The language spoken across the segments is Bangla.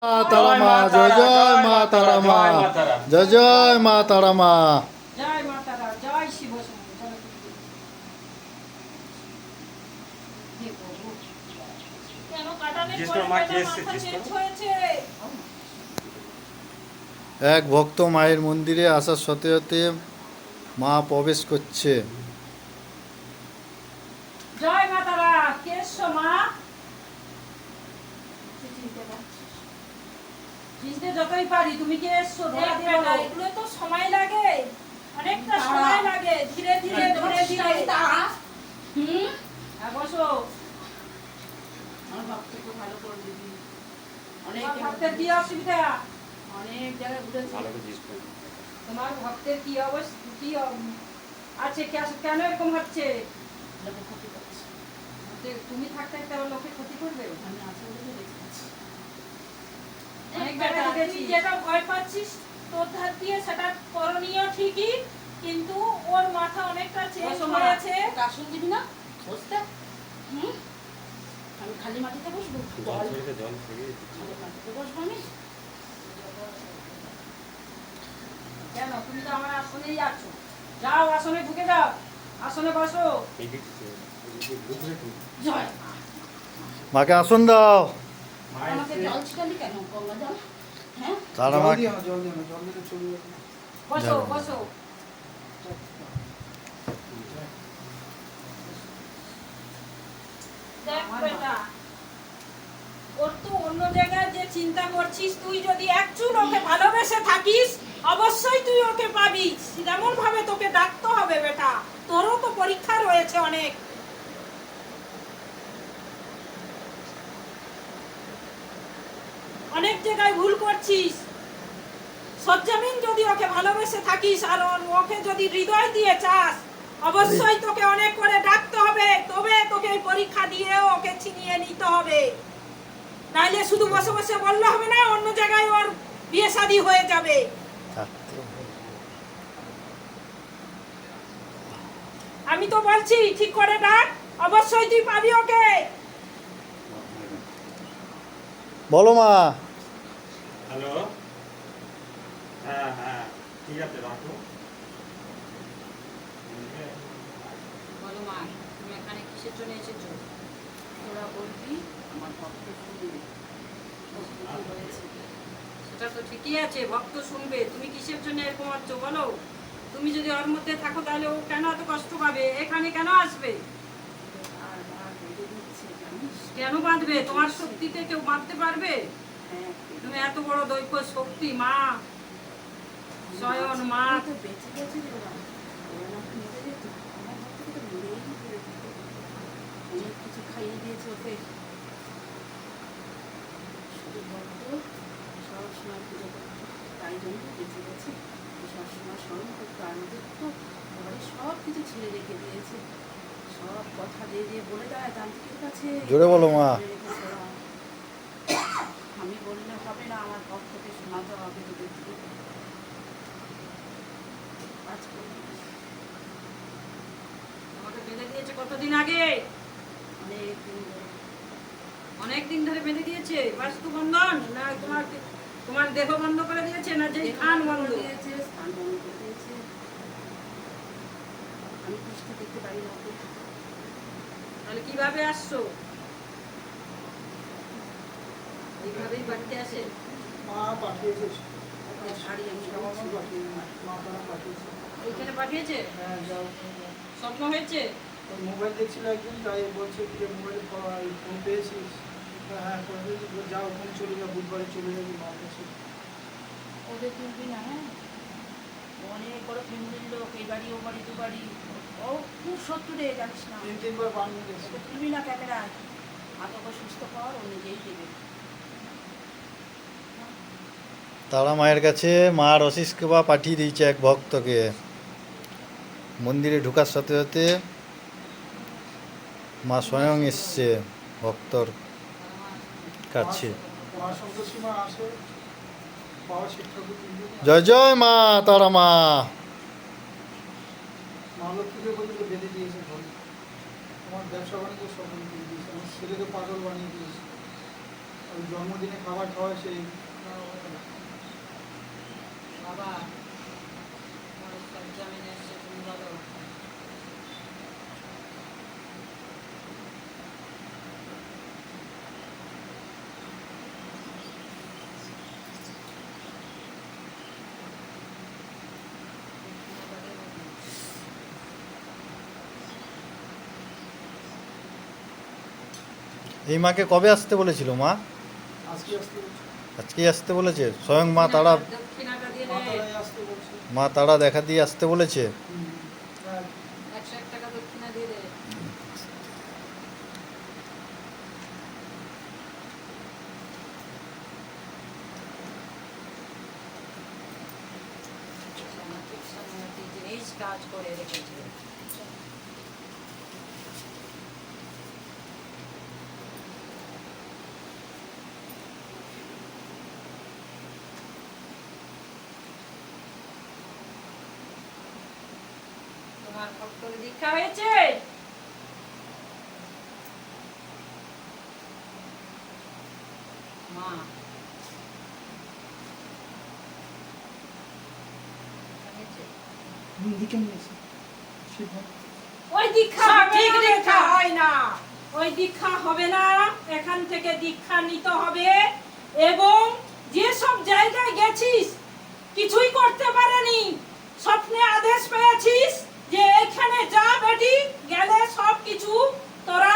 তারা মা, জয় জয় মা তারা মা, জয় জয় মা তারা মা। জয় মা তারা, জয় শিব শম্ভু। কেন কাটানের পরে মাথা চেঞ্জ হয়েছে? এক ভক্ত মায়ের মন্দিরে আসার সাথে সাথে মা প্রবেশ করছে। জয় মা তারা, কে এসছো মা? চিনতে যতই পারি, তুমি কে এসছো? এগুলো তো সময় লাগে, অনেকটা সময় লাগে, ধীরে ধীরে ধীরে ধীরে। হ্যাঁ, বসো। আমার ভক্তকে ভালো করে দিবি। তোমার ভক্তের কি অসুবিধা? অনেক জায়গায় ঘুরেছি। তোমার ভক্তের কি অবস্থা, কি আছে, কেন এরকম হচ্ছে? লোকে ক্ষতি করছে। তুমি থাকতে থাকতে আবার লোকে ক্ষতি করবে? আমি আসলে দেখেছি। অনেক জায়গায় দেখেছি। যেটা ভয় পাচ্ছিস তোর ধার দিয়ে সেটা করণীয় ঠিকই, কিন্তু ওর মাথা অনেকটা চেঞ্জ হয়েছে। কাশুন দিবি না? বসতে আমি খালি মাটিতে বসবো? খালি মাটিতে বসবো আমি? কেন, তুমি তো আমার আসনেই আছো। যাও, আসনে ঢুকে যাও, আসনে বসো। জয় মাকে আসন দাও। আমাকে জল ছিটালি কেন? গঙ্গা জল? হ্যাঁ, তারা মা, বসো বসো। দেখ বেটা, ওর তো অন্য জায়গায় যে চিন্তা করছিস, তুই যদি একচুল ওকে ভালোবেসে থাকিস অবশ্যই তুই ওকে পাবি। যেমন ভাবে তোকে ডাকতে হবে বেটা, তোরও তো পরীক্ষা রয়েছে অনেক। অনেক জায়গায় ভুল করছিস। সজ্জামিন যদি ওকে ভালোবেসে থাকিস আর ওকে যদি হৃদয় দিয়ে চাস, অবশ্যই তোকে অনেক করে ডাকতে হবে, তবে তোকে এই পরীক্ষা দিয়ে ওকে ছিনিয়ে নিতে হবে। নাইলে শুধু বসে বসে বললে হবে না, অন্য জায়গায় ওর বিয়ে শাদী হয়ে যাবে। আমি তো বলছি ঠিক করে ডাক, অবশ্যই তুই পাবি ওকে। বলো মা। হ্যালো, হ্যাঁ হ্যাঁ ঠিক আছে, রাখো। বলো মা, তুমি এখানে কিসের জন্য এসেছো? তোরা বলবি আমার ভক্ত শুনবে হয়েছে। সেটা তো ঠিকই আছে, ভক্ত শুনবে। তুমি কিসের জন্য এরকম হচ্ছ বলো? তুমি যদি ওর মধ্যে থাকো তাহলে ও কেন এত কষ্ট পাবে? এখানে কেন আসবে? আর আর বেঁধে দিচ্ছে জানিস? কেন বাঁধবে? তোমার শক্তিতে কেউ বাঁধতে পারবে? হ্যাঁ, তুমি এত বড় দৈব শক্তি মা, স্বয়ং মা। তো বেঁচে গেছে রে ওরা। ওরা না মেরে যেত, আমার ভক্তকে তো মেরেই ফেলে দিত। অনেক কিছু খাইয়ে দিয়েছে ওকে। শুধু ভক্ত সবসময় পুজো করতো, তাই জন্য বেঁচে গেছে। সবসময় স্মরণ করতো, আর ওদের তো ঘরে সব কিছু ছেড়ে রেখে দিয়েছে। সব কথা দিয়ে দিয়ে বলে দেয় তান্ত্রিকের কাছে। জোরে বলো মা। ছেড়ে রেখেছে ওরা। আমি বললে হবে না, আমার ভক্তকে শোনাতে হবে তোদেরকে। কাজ করবি আমাকে বেঁধে দিয়েছে কতদিন আগে? অনেক দিন ধরে। অনেক দিন ধরে বেঁধে দিয়েছে। বাস্তু বন্ধন না তোমার, তোমার দেহ বন্ধ করে দিয়েছে না যে খান বন্ধ? দিয়েছে, স্থান বন্ধ করে দিয়েছে। আমি কৃষ্ণ দেখতে পারি না ওকে। তাহলে কিভাবে আসছো? এইভাবেই বাড়িতে আসে? মা পাঠিয়েছে, ওকে শাড়ি আমি আমার মা দিয়েছি। পাঠিয়েছে, মা তারা পাঠিয়েছে। এইখানে পাঠিয়েছে? হ্যাঁ যাও, স্বপ্ন হয়েছে? ওর মোবাইল দেখছিল একদিন, তাই বলছে যে মোবাইল ফোন পেয়েছিস? হ্যাঁ করে দিয়েছি, যাও ওখানে চলে যাও, বুধবারে চলে যাবি মার কাছে। ওদের তুলবি না, হ্যাঁ? অনেক বড় ফ্যামিলির লোক, এই বাড়ি ও বাড়ি দু বাড়ি। ও খুব শত্রু রে, জানিস না? 3-3 বার বানিয়ে গেছে। ওকে তুলবি না ক্যামেরায়। আতঙ্ক সুস্থ কর, ও নিজেই দেবে। তারা মায়ের কাছে মার অশিস কৃপা পাঠিয়ে দিয়েছে এক ভক্তকে। মন্দিরে ঢোকার সাথে সাথে মা স্বয়ং এসছে ভক্তর কাছে। মা সন্তোষী মা আসে, বাবা শিব ঠাকুর 3 দিন। জয় জয় মা তারা মা। মা লক্ষ্মীকে পর্যন্ত বেঁধে দিয়েছে ঘরে। আমার ব্যবসা বাণিজ্য সব বন্ধ করে দিয়েছে, আমার ছেলেকে পাগল বানিয়ে দিয়েছে। ওই জন্মদিনে খাবার খাওয়ায় সেই বাবা আমার সরজামিন এসছে, তুমি বলো। এই মাকে কবে আসতে বলেছিল মা? আজকে আসতে বলছে, আজকেই আসতে বলেছে? স্বয়ং মা তারা, দক্ষিণাটা দিয়ে মাতারাই আসতে বলছে। মা তারা দেখা দিয়ে আসতে বলেছে? হ্যাঁ 101 টাকা দক্ষিণা দিয়ে দে। সামাজিক সম্মতি জিনিস কাজ করে রেখেছে। তোমার ভক্তর দীক্ষা হয়েছে? মা হয়েছে? দিকে নিয়েছে সিদ্ধান্ত। ওই দীক্ষা সঠিক হবে না, দীক্ষা হয় না। ওই দীক্ষা হবে না, এখান থেকে দীক্ষা নিতে হবে। এবং যে সব জায়গায় গেছিস কিছুই করতে পারেনি, স্বপ্নে আদেশ পেয়েছিস যে এখানে যা বেটি, গেলে সব কিছু তোরা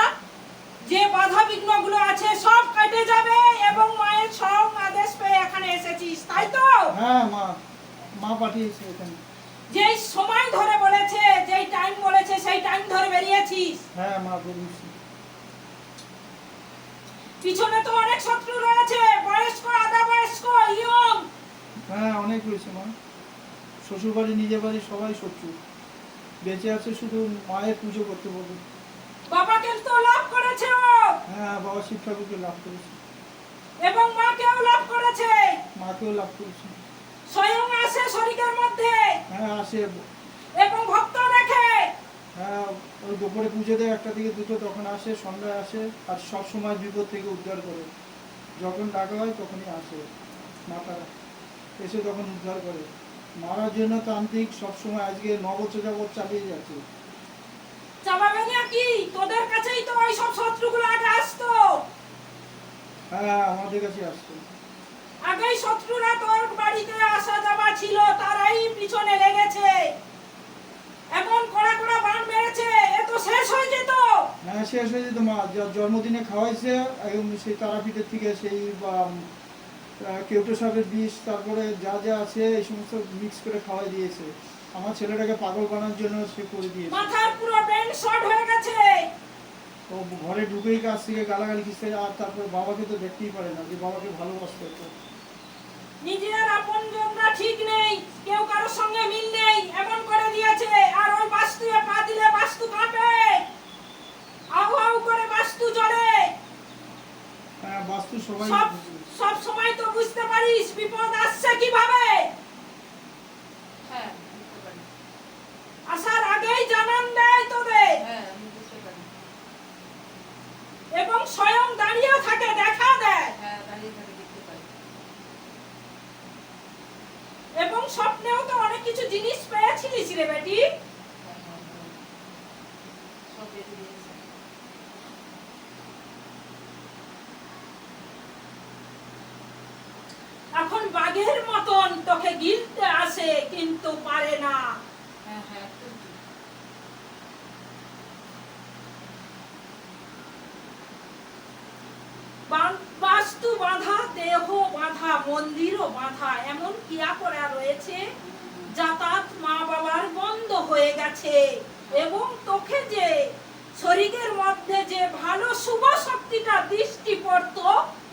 যে বাধা বিঘ্নগুলো আছে সব কেটে যাবে, এবং মায়ের সব আদেশ পেয়ে এখানে এসেছিস, তাই তো? হ্যাঁ মা পাঠিয়েছে এখানে। যেই সময় ধরে বলেছে, যেই টাইম বলেছে সেই টাইম ধরে বেরিয়েছিস। হ্যাঁ মা বলেছি। পিছনে তো অনেক শত্রু রয়েছে, বয়স্ক, আধা বয়স্ক, ইয়ং। হ্যাঁ অনেক হয়েছে মা, শ্বশুর বাড়ি নিজের বাড়ি সবাই শত্রু। বেঁচে আছে শুধু মায়ের পুজো করতে বলবে। বাবাকে তো লাভ করেছে ও, হ্যাঁ বাবা শিব ঠাকুরকে লাভ করেছে, এবং মাকেও লাভ করেছে। মাকেও লাভ করেছে। স্বয়ং আসে শরীরের মধ্যে হ্যাঁ আসে, এবং ভক্ত রেখে। হ্যাঁ ওই দুপুরে পুজো দেয় 1টা থেকে 2টো, তখন আসে, সন্ধ্যায় আসে, আর সব সময় বিপদ থেকে উদ্ধার করে। যখন ডাকা হয় তখনই আসে মাতারা, এসে তখন উদ্ধার করে। মারার জন্য তান্ত্রিক সবসময় আজকে 9 বছর যাবৎ চালিয়ে যাচ্ছে। চাবাবে না কি? তোদের কাছেই তো ওই সব শত্রুগুলো আগে আসতো। হ্যাঁ আমাদের কাছে আসছে। আগেই শত্রুরা তোর বাড়িতে আসা যাওয়া ছিল, তারাই পিছনে লেগেছে। এমন কড়া কড়া বাণ মেরেছে, এ তো শেষ হয়ে যেত। হ্যাঁ শেষ হয়ে যেত মা, জন্মদিনে খাওয়াইছে একদম সেই তারাপীঠের থেকে, সেই কেউটো শাকের বিষ, তারপরে যা যা আছে এই সমস্ত মিক্স করে খাওয়াই দিয়েছে। আমার ছেলেটাকে পাগল বানানোর জন্য সে করে দিয়েছে। মাথার পুরো ব্রেন শর্ট হয়ে গেছে। ও ঘরে ঢুকেই কাছ থেকে গালাগালি খিস্তে, আর তারপর বাবাকে তো দেখতেই পারে না, যে বাবাকে ভালোবাসতে হতো। নিজের আপনজনরা ঠিক নেই, কেউ কারোর সঙ্গে মিল নেই, এমন করে দিয়েছে। আর ওই বাস্তুয়ে পা দিলে বাস্তু কাঁপে, আউ আউ করে বাস্তু জ্বলে। হ্যাঁ বাস্তু সবাই সব সময় তো বুঝতে পারিস বিপদ আসছে কিভাবে। হ্যাঁ বুঝতে পারি। আসার আগেই জানান দেয় তোদের, হ্যাঁ আমি বুঝতে পারি। এবং স্বয়ং দাঁড়িয়ে থাকে, দেখা দেয়। হ্যাঁ দাঁড়িয়ে থাকে, দেখতে পারি। এবং স্বপ্নেও তো অনেক কিছু জিনিস পেয়েছিলিস রে বেটি। হ্যাঁ, হ্যাঁ, হ্যাঁ। সব রেডি দিয়েছে। এখন বাঘের মতন তোকে গিলতে আসে, কিন্তু পারে না। হ্যাঁ হ্যাঁ একদম ঠিক। বাস্তু বাঁধা, দেহ বাঁধা, মন্দিরও বাঁধা, এমন ক্রিয়া করা রয়েছে। যাতায়াত মা বাবার বন্ধ হয়ে গেছে, এবং তোকে যে শরীরের মধ্যে যে ভালো শুভ শক্তিটা দৃষ্টি পড়তো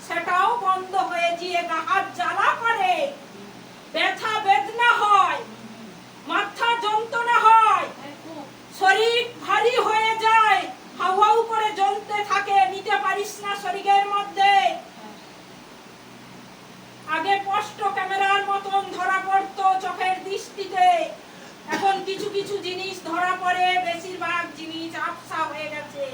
সেটাও বন্ধ হয়ে গিয়ে হাত জ্বালা করে, ব্যথা বেদনা হয়, মাথা যন্ত্রণা হয়, শরীর ভারী হয়ে যায়, হাউ হাউ করে জ্বলতে থাকে, নিতে পারিস না শরীরের মধ্যে। আগে স্পষ্ট ক্যামেরার মতন ধরা পড়তো চোখের দৃষ্টিতে, এখন কিছু কিছু জিনিস ধরা পড়ে, বেশিরভাগ জিনিস আবসা হয়ে গেছে।